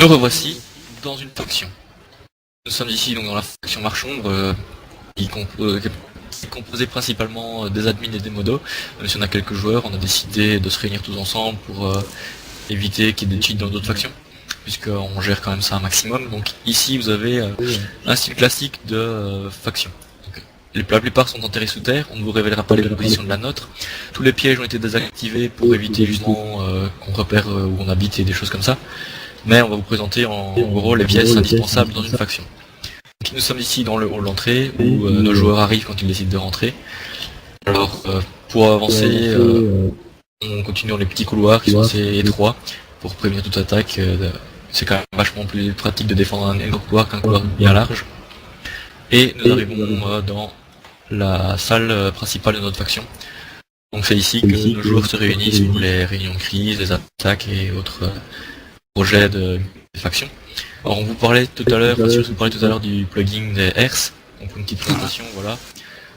Nous revoici dans une faction. Nous sommes ici donc dans la faction Marchombre, qui est composée principalement des admins et des modos. Même si on a quelques joueurs, on a décidé de se réunir tous ensemble pour éviter qu'il y ait des cheats dans d'autres factions, puisqu'on gère quand même ça un maximum. Donc ici vous avez un style classique de faction. La plupart sont enterrés sous terre, on ne vous révélera pas les positions de la nôtre. Tous les pièges ont été désactivés pour éviter justement qu'on repère où on habite et des choses comme ça. Mais on va vous présenter en gros les pièces indispensables dans une faction. Donc, nous sommes ici dans le hall d'entrée où nos joueurs arrivent quand ils décident de rentrer. Alors pour avancer, on continue dans les petits couloirs qui sont assez étroits pour prévenir toute attaque. C'est quand même vachement plus pratique de défendre un énorme couloir qu'un couloir bien large. Et nous arrivons dans la salle principale de notre faction. Donc c'est ici que nos joueurs se réunissent pour les réunions de crise, les attaques et autres projets de faction. Alors on vous parlait tout à l'heure, je vous parlais tout à l'heure du plugin des herses. Donc une petite présentation, voilà.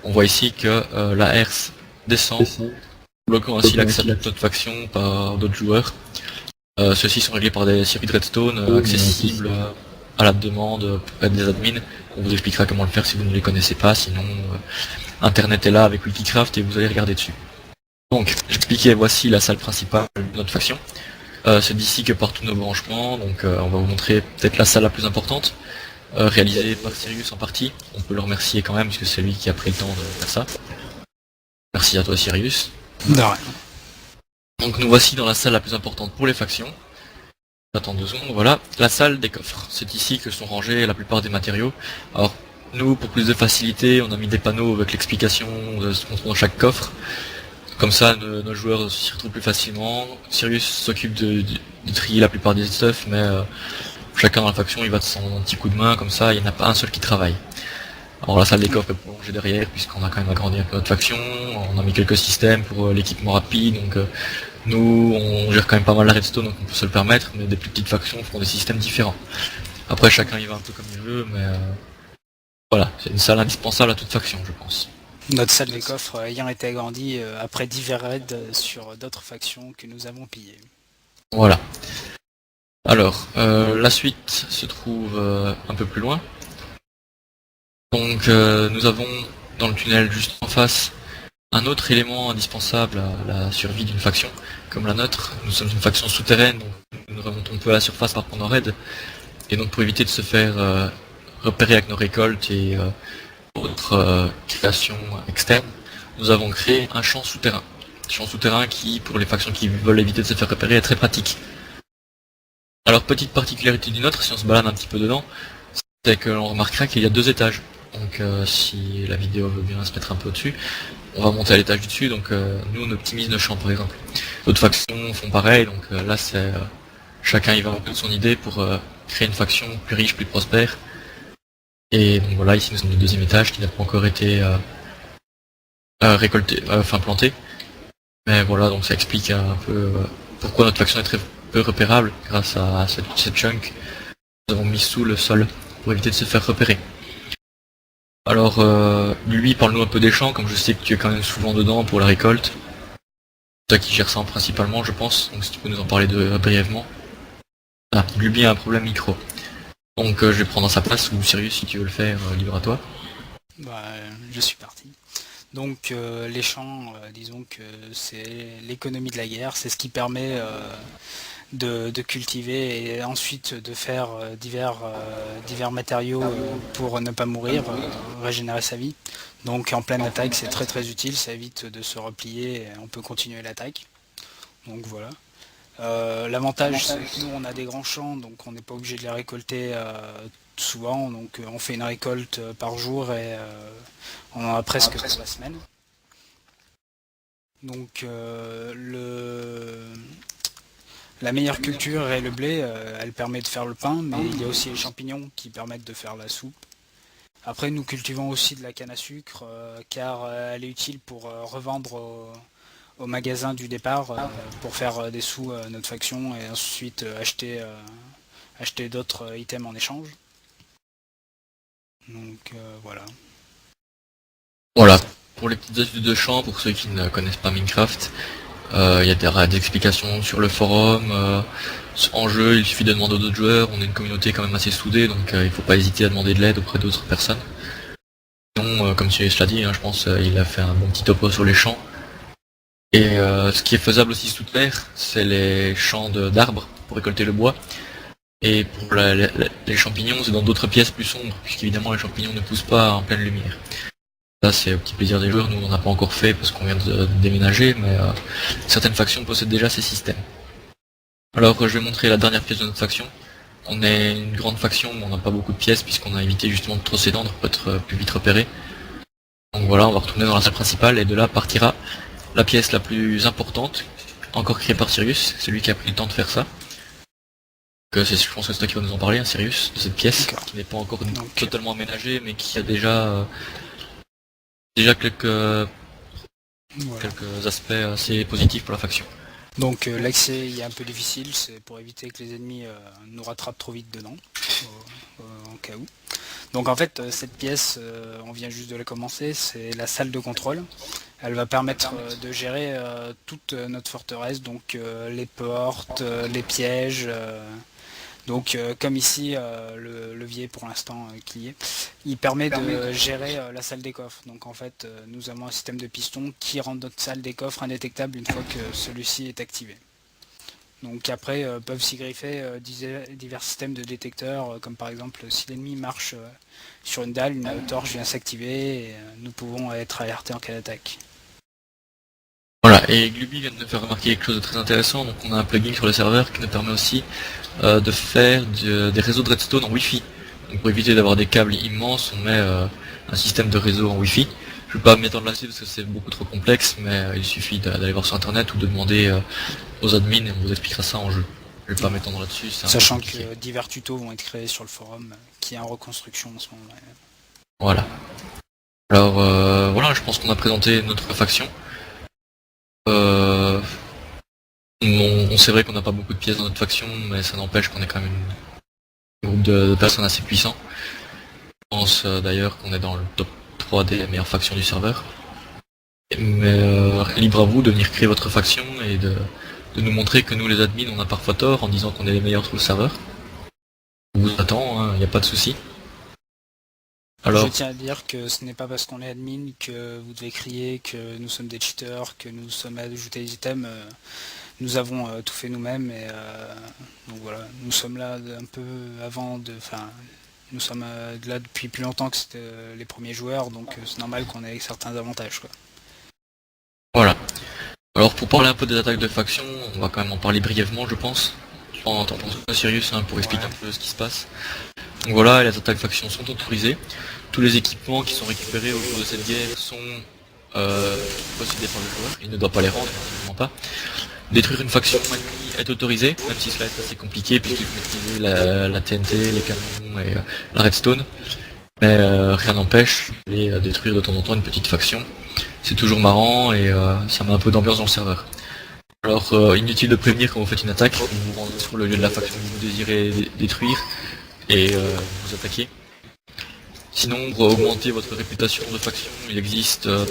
On voit ici que la herse descend, bloquant ainsi l'accès de notre faction par d'autres joueurs. Ceux-ci sont réglés par des circuits de redstone accessibles à la demande des admins. On vous expliquera comment le faire si vous ne les connaissez pas, sinon internet est là avec Wikicraft et vous allez regarder dessus. Donc j'expliquais, voici la salle principale de notre faction. C'est d'ici que partent tous nos branchements, donc on va vous montrer peut-être la salle la plus importante, réalisée par Sirius en partie. On peut le remercier quand même puisque c'est lui qui a pris le temps de faire ça. Merci à toi Sirius. De rien. Donc nous voici dans la salle la plus importante pour les factions. J'attends 2 secondes, voilà, la salle des coffres. C'est ici que sont rangés la plupart des matériaux. Alors nous, pour plus de facilité, on a mis des panneaux avec l'explication de ce qu'on trouve dans chaque coffre. Comme ça, nos joueurs s'y retrouvent plus facilement. Sirius s'occupe de trier la plupart des stuff, mais chacun dans la faction, il va de son petit coup de main, comme ça, il n'y en a pas un seul qui travaille. Alors la salle des coffres est prolongée derrière, puisqu'on a quand même agrandi un peu notre faction. On a mis quelques systèmes pour l'équipement rapide, donc nous, on gère quand même pas mal la redstone, donc on peut se le permettre, mais des plus petites factions font des systèmes différents. Après, chacun y va un peu comme il veut, mais voilà, c'est une salle indispensable à toute faction, je pense. Notre salle des coffres ayant été agrandie après divers raids sur d'autres factions que nous avons pillées. Voilà. Alors, la suite se trouve un peu plus loin. Donc, nous avons dans le tunnel juste en face un autre élément indispensable à la survie d'une faction, comme la nôtre. Nous sommes une faction souterraine, donc nous remontons peu à la surface par pendant raid. Et donc pour éviter de se faire repérer avec nos récoltes et autres créations externes, nous avons créé un champ souterrain. Champ souterrain qui, pour les factions qui veulent éviter de se faire repérer, est très pratique. Alors petite particularité du nôtre, si on se balade un petit peu dedans, c'est que l'on remarquera qu'il y a 2 étages. Donc si la vidéo veut bien se mettre un peu au-dessus, on va monter à l'étage du dessus, donc nous on optimise nos champs par exemple. D'autres factions font pareil, donc là c'est chacun y va un peu de son idée pour créer une faction plus riche, plus prospère. Et donc voilà, ici nous sommes au 2e étage qui n'a pas encore été récolté, planté. Mais voilà, donc ça explique un peu pourquoi notre faction est très peu repérable grâce à cette chunk que nous avons mis sous le sol pour éviter de se faire repérer. Alors lui, parle-nous un peu des champs, comme je sais que tu es quand même souvent dedans pour la récolte. C'est toi qui gère ça principalement, je pense, donc si tu peux nous en parler brièvement. Ah, Luby a un problème micro. Donc je vais prendre sa place, ou Sirius, si tu veux le faire, libre à toi. Je suis parti. Donc les champs, disons que c'est l'économie de la guerre, c'est ce qui permet de cultiver et ensuite de faire divers matériaux pour ne pas mourir, régénérer sa vie. Donc en pleine attaque c'est très très utile, ça évite de se replier et on peut continuer l'attaque. Donc voilà. L'avantage c'est que nous on a des grands champs, donc on n'est pas obligé de les récolter souvent, donc on fait une récolte par jour et on en a presque pour la semaine. Donc la meilleure culture est le blé, elle permet de faire le pain, mais il y a aussi les champignons qui permettent de faire la soupe. Après nous cultivons aussi de la canne à sucre car elle est utile pour revendre au magasin du départ pour faire des sous à notre faction et ensuite acheter d'autres items en échange. Donc voilà. Voilà, pour les petites astuces de champ, pour ceux qui ne connaissent pas Minecraft, Il y a des explications sur le forum. En jeu, il suffit de demander aux autres joueurs. On est une communauté quand même assez soudée, donc il faut pas hésiter à demander de l'aide auprès d'autres personnes. Sinon, comme tu l'as dit, hein, je pense il a fait un bon petit topo sur les champs. Et ce qui est faisable aussi sous terre, c'est les champs d'arbres pour récolter le bois. Et pour les champignons, c'est dans d'autres pièces plus sombres, puisqu'évidemment les champignons ne poussent pas en pleine lumière. Ça c'est au petit plaisir des joueurs, nous on n'a pas encore fait parce qu'on vient de déménager, mais certaines factions possèdent déjà ces systèmes. Alors je vais montrer la dernière pièce de notre faction. On est une grande faction, mais on n'a pas beaucoup de pièces puisqu'on a évité justement de trop s'étendre pour être plus vite repéré. Donc voilà, on va retourner dans la salle principale et de là partira la pièce la plus importante, encore créée par Sirius, celui qui a pris le temps de faire ça. Je pense que c'est toi qui vas nous en parler, hein, Sirius, de cette pièce, qui n'est pas encore totalement aménagée, mais qui a déjà quelques aspects assez positifs pour la faction. Donc l'accès est un peu difficile, c'est pour éviter que les ennemis nous rattrapent trop vite dedans, en cas où. Donc en fait, cette pièce, on vient juste de la commencer, c'est la salle de contrôle. Elle va permettre de gérer toute notre forteresse, donc les portes, les pièges. Donc comme ici, le levier pour l'instant qui est, il permet de gérer la salle des coffres. Donc en fait, nous avons un système de pistons qui rend notre salle des coffres indétectable une fois que celui-ci est activé. Donc après, peuvent s'y greffer divers systèmes de détecteurs, comme par exemple si l'ennemi marche sur une dalle, une torche vient s'activer et nous pouvons être alertés en cas d'attaque. Voilà, et Gluby vient de nous faire remarquer quelque chose de très intéressant. Donc on a un plugin sur le serveur qui nous permet aussi de faire des réseaux de redstone en Wi-Fi. Donc pour éviter d'avoir des câbles immenses, on met un système de réseau en Wi-Fi. Je ne vais pas m'étendre là-dessus parce que c'est beaucoup trop complexe, mais il suffit d'aller voir sur internet ou de demander aux admins et on vous expliquera ça en jeu. Je ne vais pas m'étendre là-dessus. Sachant que divers tutos vont être créés sur le forum qui est en reconstruction en ce moment-là. Voilà. Alors voilà, je pense qu'on a présenté notre faction. C'est vrai qu'on n'a pas beaucoup de pièces dans notre faction, mais ça n'empêche qu'on est quand même un groupe de personnes assez puissants. Je pense d'ailleurs qu'on est dans le top 3 des meilleures factions du serveur. Mais libre à vous de venir créer votre faction et de nous montrer que nous les admins on a parfois tort en disant qu'on est les meilleurs sur le serveur. On vous attend, il n'y a pas de souci. Alors, je tiens à dire que ce n'est pas parce qu'on est admin que vous devez crier que nous sommes des cheaters, que nous sommes à ajouter des items. Nous avons tout fait nous-mêmes et donc voilà, nous sommes là un peu avant de... Enfin, nous sommes là depuis plus longtemps que c'était les premiers joueurs, donc c'est normal qu'on ait certains avantages, quoi. Voilà. Alors pour parler un peu des attaques de faction, on va quand même en parler brièvement je pense. T'en penses pas Sirius pour expliquer un peu ce qui se passe. Donc voilà, les attaques factions sont autorisées. Tous les équipements qui sont récupérés au cours de cette guerre sont possédés par le joueur. Il ne doit pas les rendre, absolument pas. Détruire une faction ennemie est autorisé, même si cela est assez compliqué puisqu'il faut maîtriser la TNT, les canons et la redstone. Mais rien n'empêche de détruire de temps en temps une petite faction. C'est toujours marrant et ça met un peu d'ambiance dans le serveur. Alors inutile de prévenir quand vous faites une attaque, vous vous rendez sur le lieu de la faction que vous désirez détruire et vous attaquez. Sinon, pour augmenter votre réputation de faction, il existe bien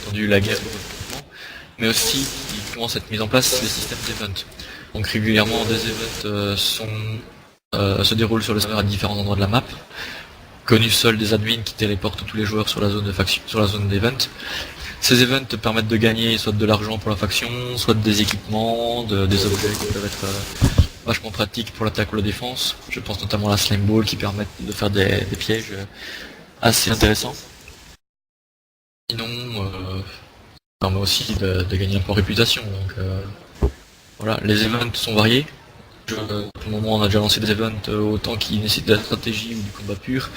entendu la guerre de recrutement, mais aussi il commence à être mis en place le système d'events. Donc régulièrement des events se déroulent sur le serveur à différents endroits de la map, connus seuls des admins qui téléportent tous les joueurs sur la zone de faction, sur la zone d'event. Ces events te permettent de gagner soit de l'argent pour la faction, soit des équipements, des objets qui peuvent être vachement pratiques pour l'attaque ou la défense. Je pense notamment à la slime ball qui permettent de faire des pièges assez intéressants. Sinon, ça permet aussi de gagner un peu en réputation. Donc voilà, les events sont variés. Pour le moment on a déjà lancé des events autant qui nécessitent de la stratégie ou du combat pur,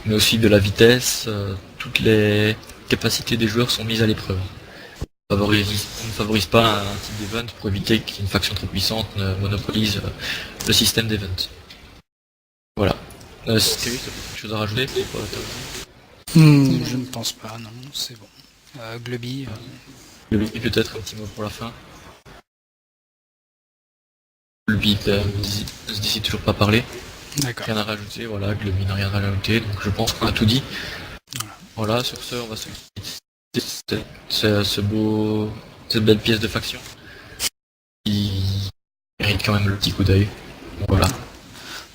mais aussi de la vitesse, toutes les capacités des joueurs sont mises à l'épreuve. On ne favorise pas un type d'event pour éviter qu'une faction trop puissante ne monopolise le système d'event. Voilà. Sirius, t'as quelque chose à rajouter? Je ne pense pas, non, c'est bon. Glubby. Glubby peut-être un petit mot pour la fin. Glubby ne se décide toujours pas parler. D'accord. Rien à rajouter, voilà, Glubby n'a rien à rajouter, donc je pense qu'on a tout dit. Voilà, sur ce, on va se quitter cette belle pièce de faction. quand même le petit coup d'œil. Voilà.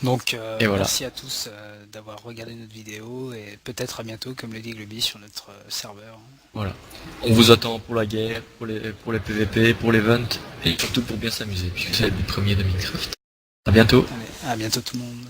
Donc Et voilà. merci à tous d'avoir regardé notre vidéo et peut-être à bientôt, comme le dit Globy, sur notre serveur. Voilà. On vous attend pour la guerre, pour les PVP, pour l'event, et surtout pour bien s'amuser, puisque c'est le but premier de Minecraft. À bientôt. Allez, à bientôt tout le monde.